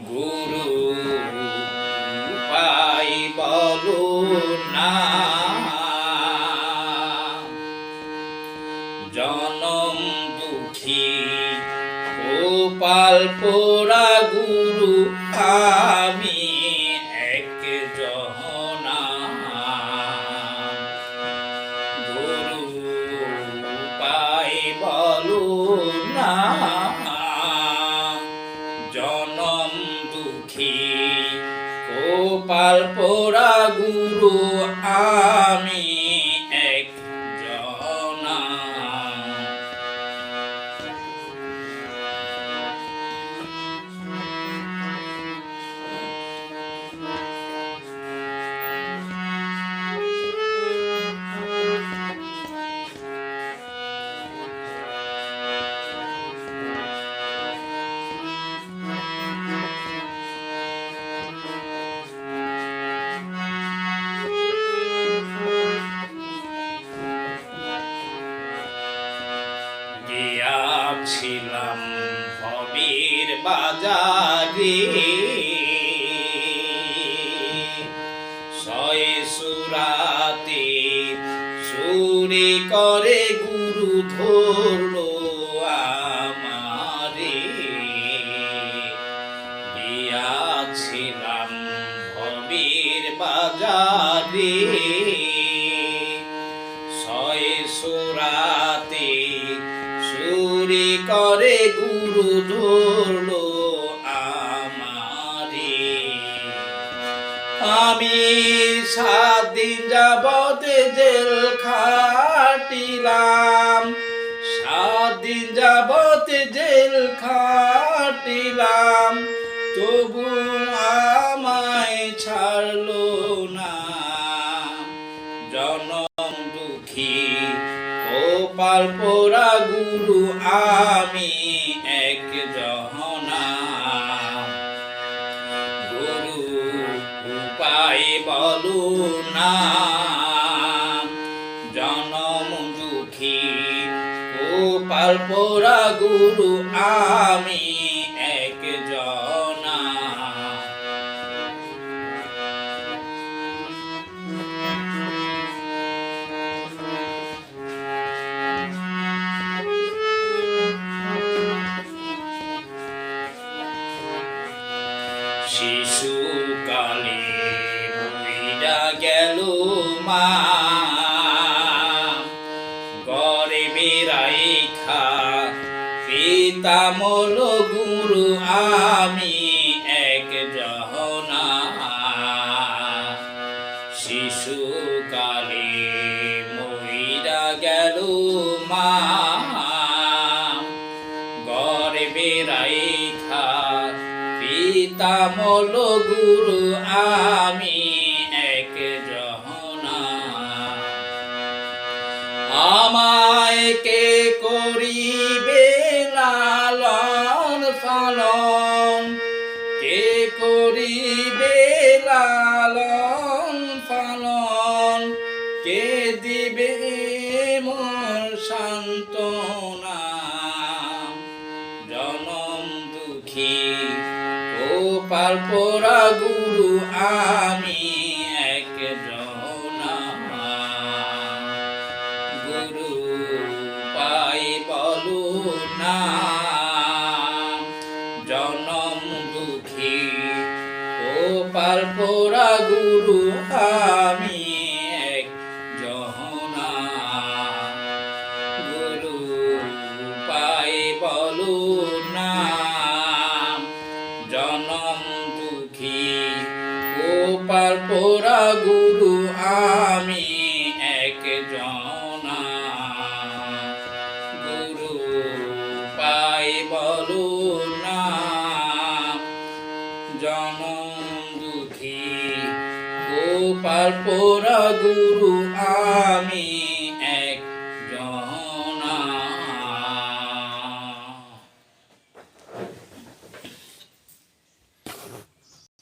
গুরু পাই বলো না, জনম দুঃখী গোপাল পোড়া গুরু আমি এক জহনা। গুরু পাই বলো না, জনম দুঃখী গোপাল পোড়া গুরু আমি এক জনা। গিয়াছিলাম ভবের বাজারে, ছয় সুরাতে সুরে করে গুরু ধরলো আমারে। গিয়াছিলাম ভবের বাজারে, ছয় সুরাতে সুরে করে গুরু ধরলো আমারে। আমি 7 দিন যাবত জেল খাটিলাম, 7 দিন যাবত জেল খাটিলাম, তবু আমায় ছাড়লো না। জনম দুঃখী গোপাল পোড়া গুরু আমি এক জহনা। গুরু উপায় বলো না, জনম দুঃখী গোপাল পোড়া গুরু আমি এক জনা। শিশুকালে বইরা গেল মা, গর্বে রাইখা পিতা মল গুরু আমি এক জহনা। শিশুকালে মইরা গেল মা, গর্বে রাইখা পিতা মল গুরু আমি এক জহনা। আমায় কে করিবে লালন পালন, কে করিবে লালন পালন, কে দিবে মোর সান্ত্বনা। জনম দুঃখী গোপাল পোড়া গুরু আমি এক জনা। গুরু পাই বলো না, জনম দুঃখী গোপাল পোড়া গুরু আমি এক জহনা। গুরু পাই বলো না, জনম দুঃখী গোপাল পোড়া গুরু আমি এক জনা। গুরু পাই বলো না, জনম দুঃখী গোপাল পোড়া গুরু আমি